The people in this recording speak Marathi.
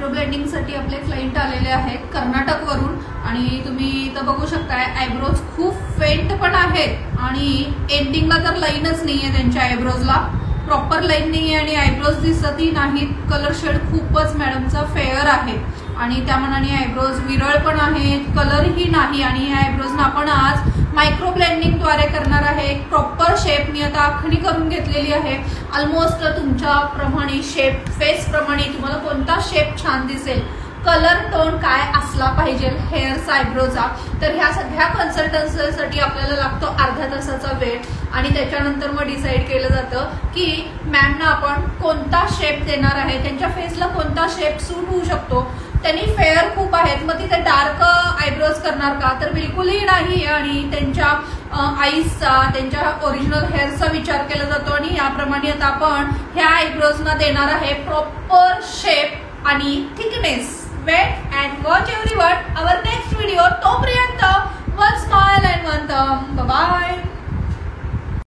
मायक्रो ब्लेंडिंग साठी आपले क्लायंट आलेले आहेत कर्नाटक वरून आणि तुम्ही इथं बघू शकताय आयब्रोज खूप फेंट पण आहेत आणि एंडिंगला तर लाईनच नाहीये त्यांच्या आयब्रोजला प्रॉपर लाईन नाहीये आणि आयब्रोज दिसतही नाहीत कलर शेड खूपच मॅडमचा फेअर आहे आणि त्या मनाने आयब्रोज विरळ पण आहेत कलरही नाही आणि या आयब्रोजना आपण आज मायक्रो ब्लेंडिंग द्वारे करणार आहे एक प्रॉपर शेप मी आता आखणी करून घेतलेली आहे ऑलमोस्ट तुमच्या प्रमाणे शेप फेस प्रमाणे तुम्हाला कोणता शेप छान दिसेल कलर टोन काय असला पाहिजे हेअरचा आयब्रोचा तर ह्या सगळ्या कन्सल्टन्सीसाठी आपल्याला लागतो अर्धा तासाचा वेळ आणि त्याच्यानंतर मग डिसाईड केलं जातं की मॅमना आपण कोणता शेप देणार आहे त्यांच्या फेसला कोणता शेप सूट होऊ शकतो त्यांनी फेअर खूप आहेत मग तिथे डार्क आयब्रोज करणार का तर बिलकुलही नाही आणि त्यांच्या आईजचा त्यांच्या ओरिजिनल हेअरचा विचार केला जातो आणि याप्रमाणे आता आपण ह्या आयब्रोजना देणार आहे प्रॉपर शेप आणि thickness wait and watch everyone our next